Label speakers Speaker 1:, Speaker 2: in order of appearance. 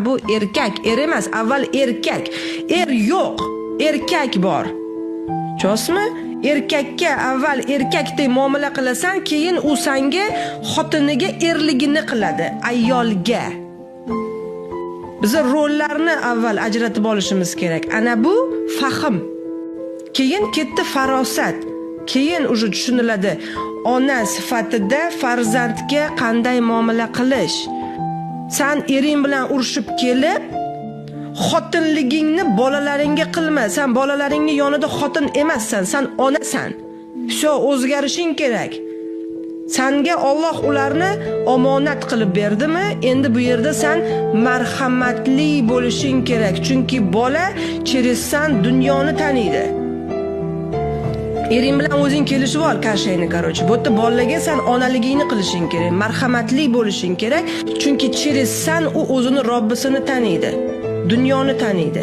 Speaker 1: Bu erkak, er emas, avval erkak. Er yo'q, erkak bor. Chosmi? Erkakka avval erkakdek muomala qilasan, keyin u senga xotiniga erligini qiladi, ayolga. Biz rollarni avval ajratib olishimiz kerak. Ana bu fahm. Keyin ketdi farosat. Keyin uje tushuniladi ona sifatida farzandga qanday muomala qilish. Sen ering bilan urushib kelib, xotinligingni bolalaringga qilma. Sen bolalaringning yonida xotin emassan, sen onasan. Shu o'zgarishing kerak. Sanga Alloh ularni omonat qilib berdimi? Endi bu yerda sen marhamatli bo'lishing kerak. Chunki bola cherizsan dunyoni taniydi. Ering bilan o'zing kelishib ol, kashayni, qarochi. Bu yerda bolaga sen onaligingni qilishing kerak, marhamatli bo'lishing kerak. Chunki cherizsan u o'zini Robbisini taniydi, dunyoni taniydi.